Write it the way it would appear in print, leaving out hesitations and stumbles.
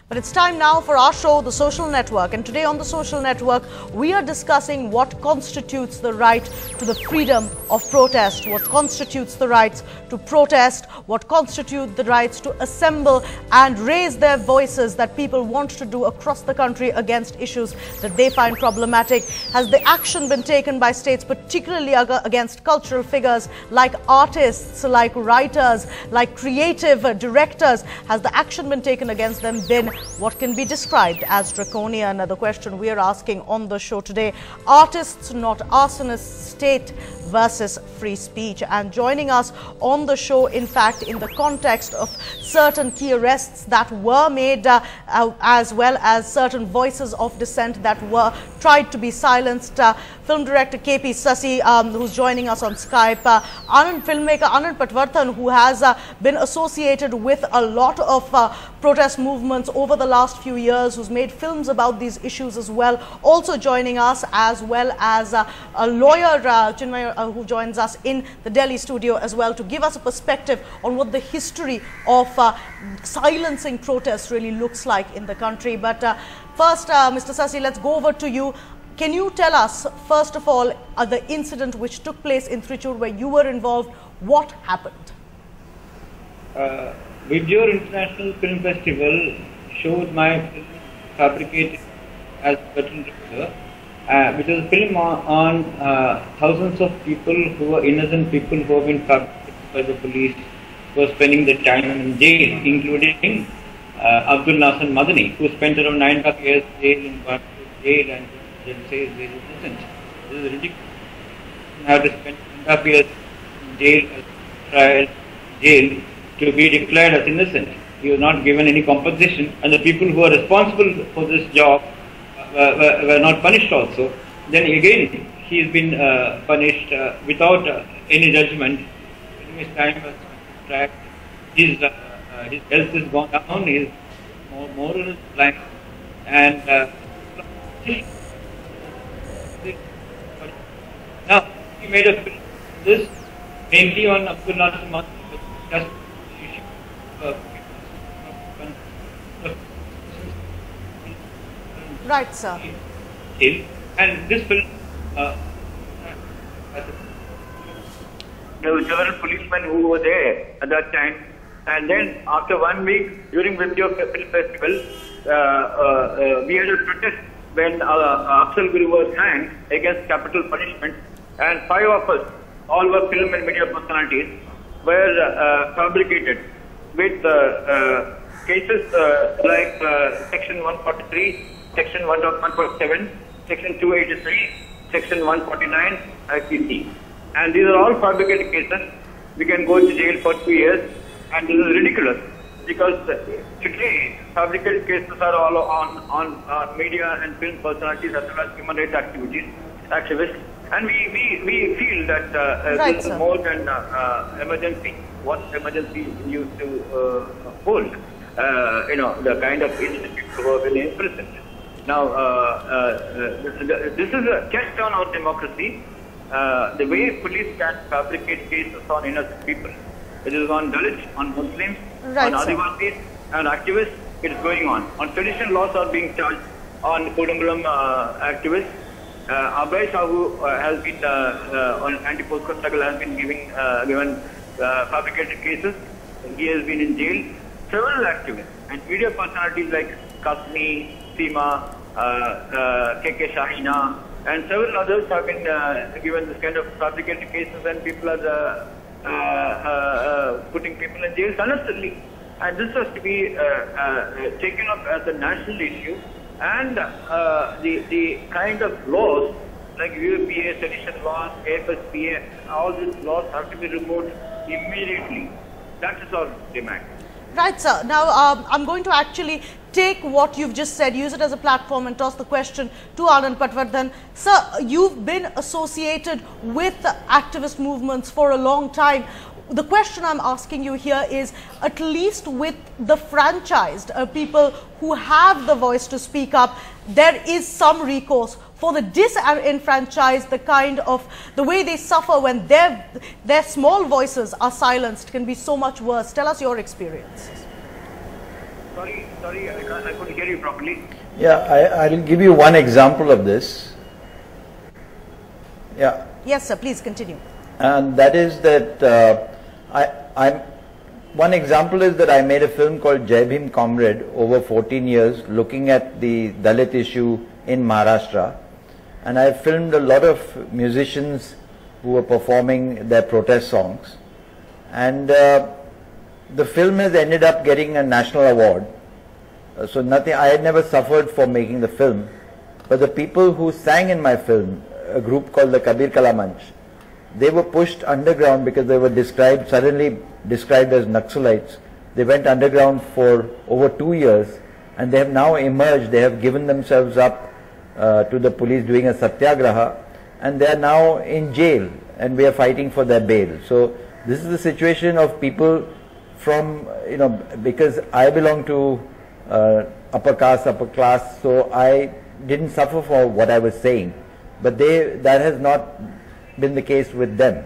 But it's time now for our show, The Social Network. And today on The Social Network, we are discussing what constitutes the right to the freedom of protest, what constitutes the rights to protest, what constitute the rights to assemble and raise their voices that people want to do across the country against issues that they find problematic. Has the action been taken by states, particularly against cultural figures like artists, like writers, like creative directors? Has the action been taken against them been what can be described as draconian? The question we are asking on the show today. Artists, not arsonists, state versus free speech. And joining us on the show, in fact, in the context of certain key arrests that were made, as well as certain voices of dissent that were tried to be silenced, film director K P Sasi, who's joining us on Skype, Anand, filmmaker Anand Patwardhan, who has been associated with a lot of protest movements over the last few years, who's made films about these issues as well, also joining us, as well as a lawyer, Chinmayi, who joins us in the Delhi studio as well, to give us a perspective on what the history of silencing protests really looks like in the country. But first, Mr. Sasi, let's go over to you. Can you tell us, first of all, the incident which took place in Tricur where you were involved? What happened? Video International Film Festival showed my film fabricated as veteran director, which is a film on thousands of people who are innocent people who have been fabricated by the police, who are spending their time in jail, including Abdul Nasser Madani, who spent around 9.5 years in jail and then says he is innocent. This is ridiculous. You have to spend 9.5 years in jail, trial, jail, to be declared as innocent. He was not given any compensation, and the people who are responsible for this job were not punished also. Then again, he has been punished without any judgment. His time was tracked. His health has gone down. He is more in his life, and now he made a film this mainly on Abdul Nasser Madani, just right, sir. And this film, there were several policemen who were there at that time, and then after 1 week during Video Film Festival, we had a protest when Afzal Guru was hanged against capital punishment, and 5 of us, all were film and media personalities, were fabricated with cases like Section 143, Section 147, Section 283, Section 149 IPC. And these are all fabricated cases. We can go to jail for 2 years, and this is ridiculous because today fabricated cases are all on media and film personalities as well as human rights activists. And we feel that this is more than emergency. What emergency used to hold, the kind of institutes who have been imprisoned. Now, this is a test on our democracy. The way police can fabricate cases on innocent people. It is on Dalits, on Muslims, on Adivasis, and activists. It is going on. On traditional laws are being charged on Kodungalam activists. Abhay Sahu has been on anti-postcode struggle, has been given fabricated cases. He has been in jail. Several activists and media personalities like Kasmi, Seema, K Shahina, and several others have been given this kind of fabricated cases, and people are putting people in jail unnecessarily. And this has to be taken up as a national issue. And the kind of laws like UAPA, sedition laws, AFSPA, all these laws have to be removed immediately. That is our demand. Right, sir. Now, I'm going to actually take what you've just said, use it as a platform and toss the question to Anand Patwardhan. Sir, you've been associated with activist movements for a long time. The question I'm asking you here is, at least with the franchised people who have the voice to speak up, there is some recourse. For the disenfranchised, the way they suffer when their small voices are silenced can be so much worse. Tell us your experience. Sorry, I couldn't hear you properly. Yeah, I'll give you one example of this. Yeah. Yes, sir, please continue. And that is that one example is that I made a film called Jai Bhim Comrade over 14 years looking at the Dalit issue in Maharashtra. And I filmed a lot of musicians who were performing their protest songs. And the film has ended up getting a national award. So I had never suffered for making the film. But the people who sang in my film, a group called the Kabir Kala Manch, they were pushed underground because they were suddenly described as Naxalites. They went underground for over 2 years and they have now emerged. They have given themselves up to the police doing a satyagraha, and they are now in jail and we are fighting for their bail. So this is the situation of people from, because I belong to upper caste, upper class, so I didn't suffer for what I was saying. But that has not been the case with them.